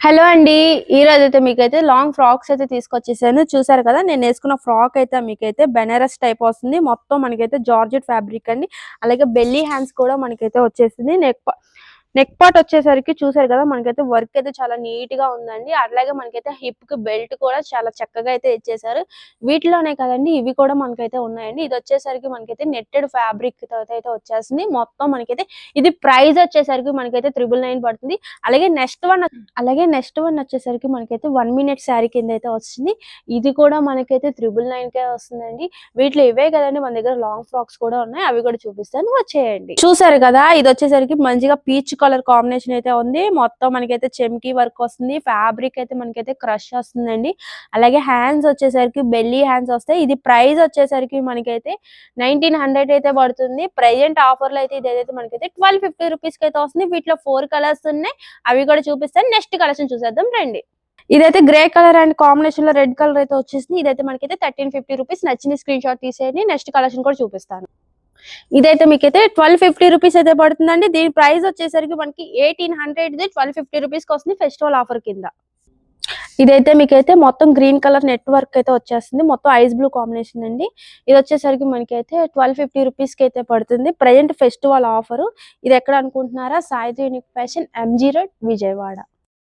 Hello అండి. ఈ రోజైతే మీకైతే లాంగ్ ఫ్రాక్స్ అయితే తీసుకొచ్చేసాను. చూసారు కదా! నేను వేసుకున్న ఫ్రాక్ అయితే మీకైతే బెనారస్ టైప్ వస్తుంది. మొత్తం మనకైతే జార్జెట్ ఫ్యాబ్రిక్ అండి. అలాగే బెల్లీ హ్యాండ్స్ కూడా మనకైతే వచ్చేసింది. నెక్ పార్ట్ వచ్చేసరికి చూసారు కదా! మనకైతే వర్క్ అయితే చాలా నీట్ గా ఉందండి. అలాగే మనకైతే హిప్ కి బెల్ట్ కూడా చాలా చక్కగా అయితే ఇచ్చేసారు. వీటిలోనే కదండి ఇవి కూడా మనకైతే ఉన్నాయండి. ఇది వచ్చేసరికి మనకైతే నెట్టెడ్ ఫ్యాబ్రిక్ తో అయితే వచ్చేసింది. మొత్తం మనకైతే ఇది ప్రైస్ వచ్చేసరికి మనకైతే 999 పడుతుంది. అలాగే నెక్స్ట్ వన్ వచ్చేసరికి మనకైతే 1 మినిట్ శారీ కింద అయితే వస్తుంది. ఇది కూడా మనకైతే 999కే వస్తుందండి. వీటిలో ఇవే కదండి మన దగ్గర లాంగ్ ఫ్రాక్స్ కూడా ఉన్నాయి. అవి కూడా చూపిస్తాను, వచ్చేయండి. చూసారు కదా! ఇది వచ్చేసరికి మంచిగా పీచ్ కలర్ కాంబినేషన్ అయితే ఉంది. మొత్తం మనకైతే చెమ్కీ వర్క్ వస్తుంది. ఫ్యాబ్రిక్ అయితే మనకైతే క్రష్ వస్తుందండి. అలాగే హ్యాండ్స్ వచ్చేసరికి బెల్లీ హ్యాండ్స్ వస్తాయి. ఇది ప్రైస్ వచ్చేసరికి మనకైతే 1900 అయితే పడుతుంది. ప్రెజెంట్ ఆఫర్ లో అయితే ఇదైతే మనకైతే 1250 రూపీస్ కి అయితే వస్తుంది. వీటిలో 4 కలర్స్ ఉన్నాయి. అవి కూడా చూపిస్తాను. నెక్స్ట్ కలెక్షన్ చూసేద్దాం రండి. ఇదైతే గ్రే కలర్ అండ్ కాంబినేషన్ లో రెడ్ కలర్ అయితే వచ్చేసింది. ఇదైతే మనకైతే 1350 రూపీస్. నచ్చిన స్క్రీన్ షాట్ తీసేయండి. నెక్స్ట్ కలెక్షన్ కూడా చూపిస్తాను. ఇదైతే మీకైతే 1250 రూపీస్ అయితే పడుతుందండి. దీని ప్రైస్ వచ్చేసరికి మనకి 1800 1250 రూపీస్ కి వస్తుంది ఫెస్టివల్ ఆఫర్ కింద. ఇదైతే మీకైతే మొత్తం గ్రీన్ కలర్ నెట్ వర్క్ అయితే వచ్చేస్తుంది. మొత్తం ఐస్ బ్లూ కాంబినేషన్ అండి. ఇది వచ్చేసరికి మనకైతే 1250 రూపీస్ కి అయితే పడుతుంది. Present festival offer. ఇది ఎక్కడ అనుకుంటున్నారా? Sai unique fashion, MG road, Vijayawada.